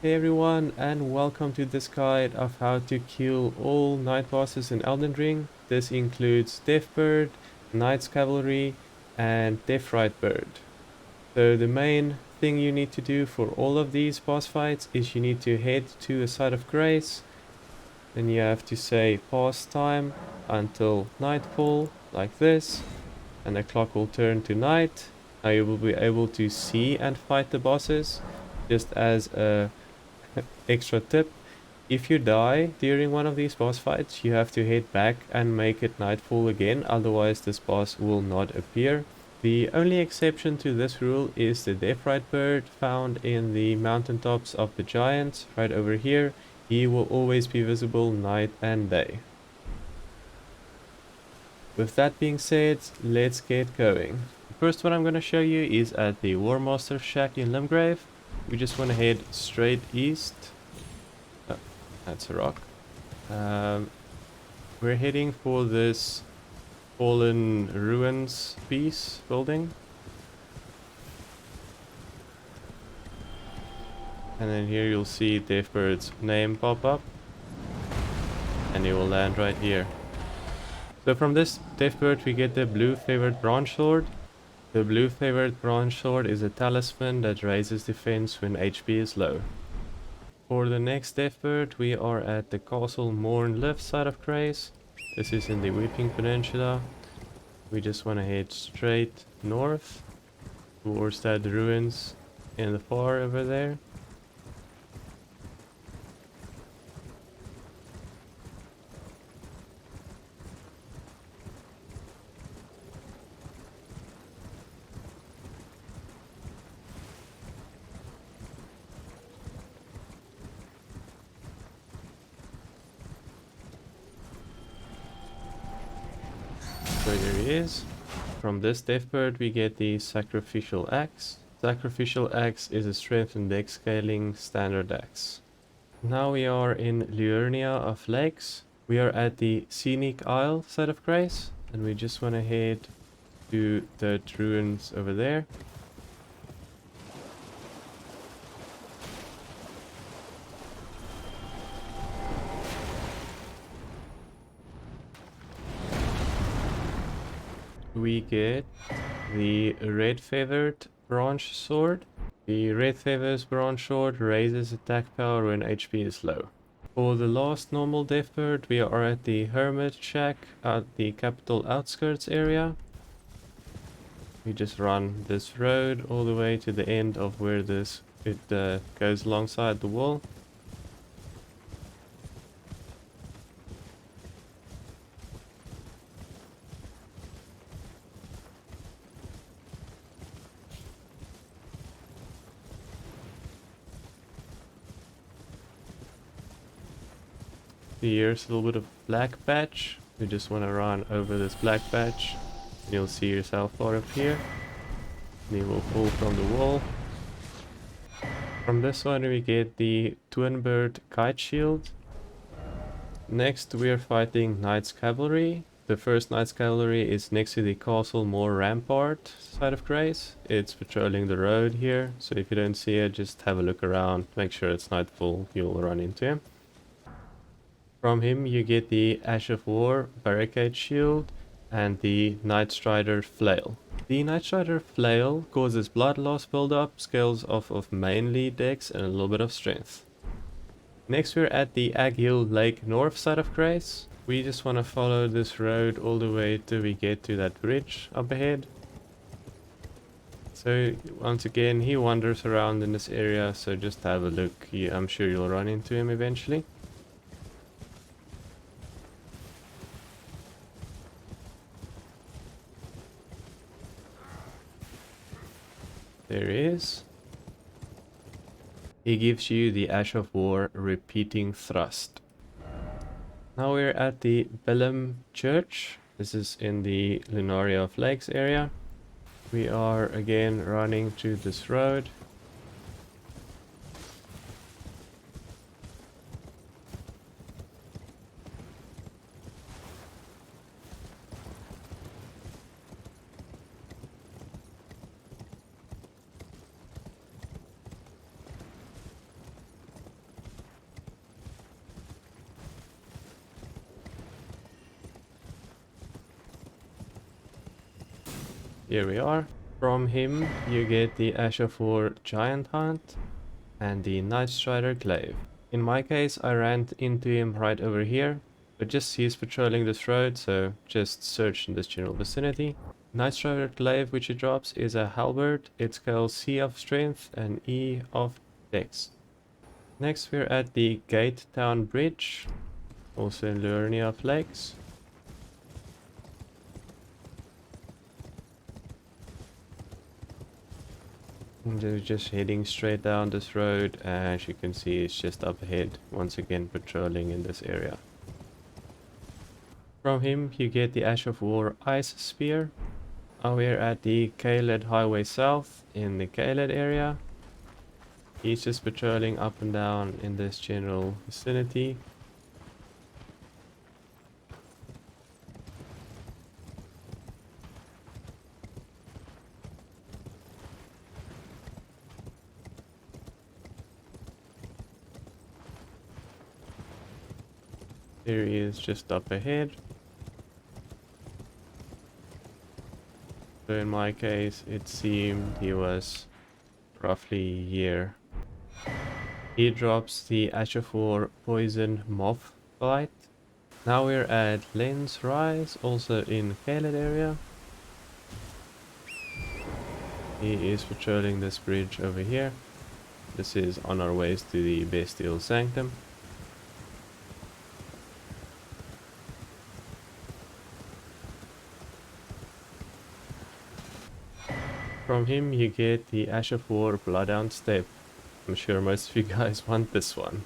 Hey everyone, and welcome to this guide of how to kill all night bosses in Elden Ring. This includes Deathbird, Knight's Cavalry, and Deathbird. So the main thing you need to do for all of these boss fights is you need to head to a site of grace, and you have to say pause time until nightfall, like this, and the clock will turn to night. Now you will be able to see and fight the bosses. Just as a extra tip, if you die during one of these boss fights, you have to head back and make it nightfall again, otherwise this boss will not appear. The only exception to this rule is the Deathbird found in the Mountaintops of the Giants, right over here. He will always be visible night and day. With that being said, let's get going. The first one I'm going to show you is at the War Master Shack in Limgrave. We just want to head straight east. Oh, that's a rock. We're heading for this fallen ruins piece building. And then here you'll see Deathbird's name pop up. And he will land right here. So from this Deathbird we get the blue favored branch sword. The blue favored branch sword is a talisman that raises defense when HP is low. For the next Deathbird we are at the Castle Morn left side of Grace. This is in the Weeping Peninsula. We just want to head straight north towards that ruins in the far over there. So here he is. From this Deathbird we get the Sacrificial Axe. Sacrificial Axe is a strength and dex scaling standard axe. Now we are in Liurnia of Lakes. We are at the Scenic Isle side of Grace, and we just want to head to the ruins over there. We get the red feathered branch sword. The red feathers branch sword raises attack power when HP is low. For the last normal Deathbird we are at the Hermit Shack at the Cappital Outskirts area. We just run this road all the way to the end of where it goes alongside the wall. Here's a little bit of black patch. You just want to run over this black patch. You'll see yourself far up here. And you will pull from the wall. From this one we get the Twin Bird Kite Shield. Next we are fighting Knight's Cavalry. The first Knight's Cavalry is next to the Castle Moor Rampart side of Grace. It's patrolling the road here, so if you don't see it, just have a look around, make sure it's nightfall, you'll run into him. From him you get the Ash of War Barricade Shield and the Night Strider Flail. The Night Strider Flail causes blood loss build-up, scales off of mainly dex and a little bit of strength. Next we're at the Aghill Lake north side of Grace. We just want to follow this road all the way till we get to that bridge up ahead. So once again he wanders around in this area, so just have a look. I'm sure you'll run into him eventually. There he is. He gives you the Ash of War repeating thrust. Now we're at the Bellum Church. This is in the Liurnia of Lakes area. We are again running to this road. Here we are. From him you get the Ash of War Giant Hunt and the Night Strider Glaive. In my case I ran into him right over here, but just he's patrolling this road, so just search in this general vicinity. Night Strider Glaive which he drops is a halberd. It scales C of Strength and E of Dex. Next we're at the Gate Town Bridge, also in Liurnia Lakes. And they're just heading straight down this road, and as you can see it's just up ahead, once again patrolling in this area. From him you get the Ash of War Ice Spear. Now we're at the Caelid Highway South in the Caelid area. He's just patrolling up and down in this general vicinity. Here he is just up ahead. So in my case it seemed he was roughly here. He drops the Ash of War Poison Moth Bite. Now we're at Len's Rise, also in Caelid area. He is patrolling this bridge over here. This is on our ways to the Bestial Sanctum. From him you get the Ash of War Bloodhound Step. I'm sure most of you guys want this one.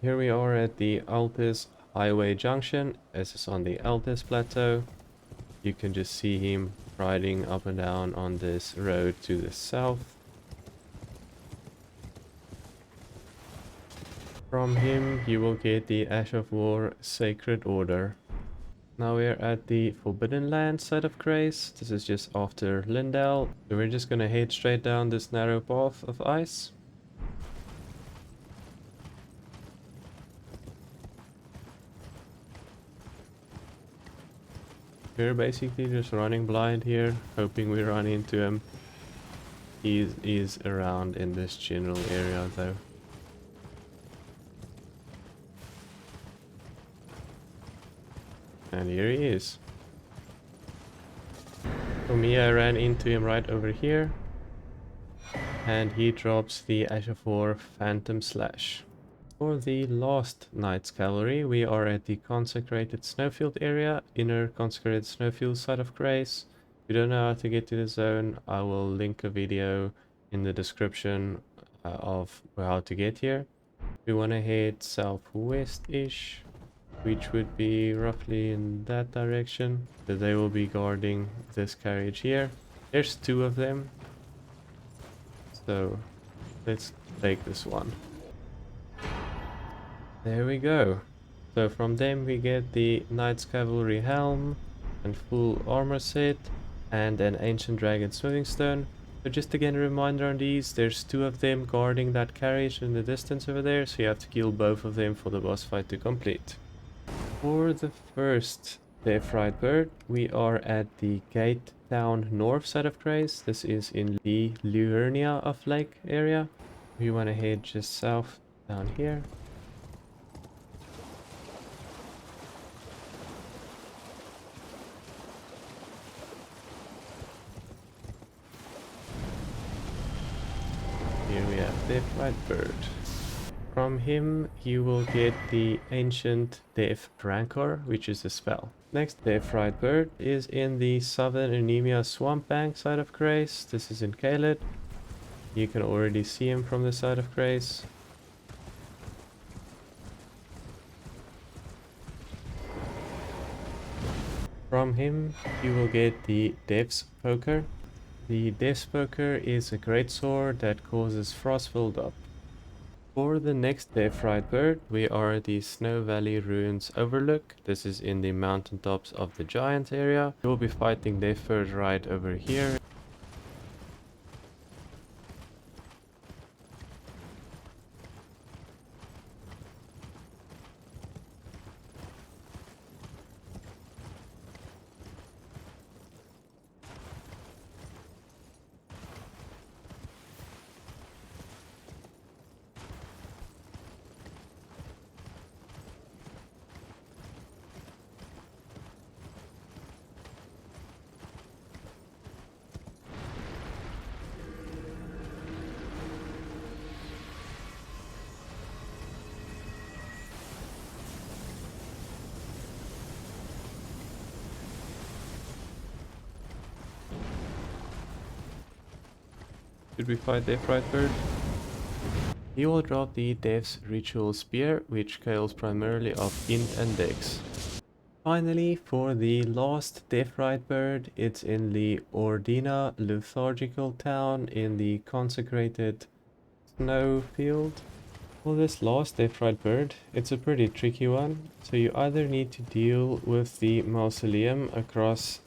Here we are at the Altus Highway Junction. This is on the Altus Plateau. You can just see him riding up and down on this road to the south. From him you will get the Ash of War Sacred Order. Now we're at the Forbidden Land side of Grace. This is just after Lindell. So we're just gonna head straight down this narrow path of ice. We're basically just running blind here, hoping we run into him. He is around in this general area though. And here he is. For me, I ran into him right over here. And he drops the Ash of War Phantom Slash. For the last Knight's Cavalry, we are at the Consecrated Snowfield area, inner Consecrated Snowfield side of Grace. If you don't know how to get to the zone, I will link a video in the description of how to get here. We want to head southwest-ish, which would be roughly in that direction. So they will be guarding this carriage here. There's two of them. So let's take this one. There we go. So from them we get the Knight's Cavalry helm and full armor set and an Ancient Dragon Smithing Stone. So just again a reminder on these, there's two of them guarding that carriage in the distance over there, so you have to kill both of them for the boss fight to complete. For the first Rite bird, we are at the Gate Town north side of Grace. This is in the Liurnia of Lake area. We want to head just south down here. Here we have Rite bird. From him you will get the Ancient Death Rancor, which is a spell. Next Rite bird is in the Southern Anemia Swamp Bank side of Grace. This is in Caelid. You can already see him from the side of Grace. From him you will get the Death's Poker. The Death's Poker is a great sword that causes frost build-up. For the next Rite bird, we are at the Snow Valley Ruins Overlook. This is in the Mountaintops of the Giant area. We will be fighting Deathbird right over here. should we fight Deathbird? He will drop the Death's Ritual Spear, which scales primarily of int and dex. Finally, for the last Deathbird, it's in the Ordina Lethargical Town in the Consecrated Snowfield. For this last Deathbird, it's a pretty tricky one, so you either need to deal with the mausoleum across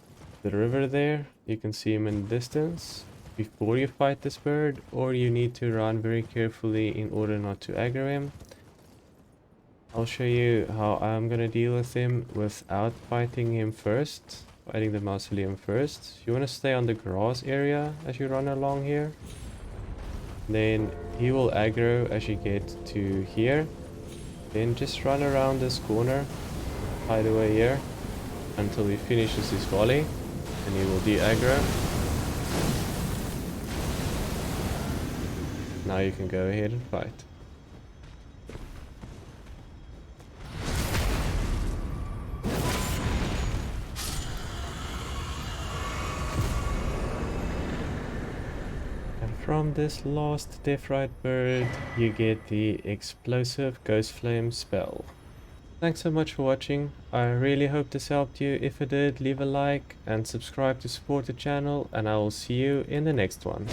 the river there, you can see him in the distance, before you fight this bird, or you need to run very carefully in order not to aggro him. I'll show you how I'm gonna deal with him without fighting him first, fighting the mausoleum first. You wanna stay on the grass area as you run along here. Then he will aggro as you get to here. Then just run around this corner, hide away here, until he finishes his volley, and he will de-aggro. Now you can go ahead and fight. And from this last Deathbird, you get the explosive Ghost Flame spell. Thanks so much for watching. I really hope this helped you. If it did, leave a like and subscribe to support the channel, and I will see you in the next one.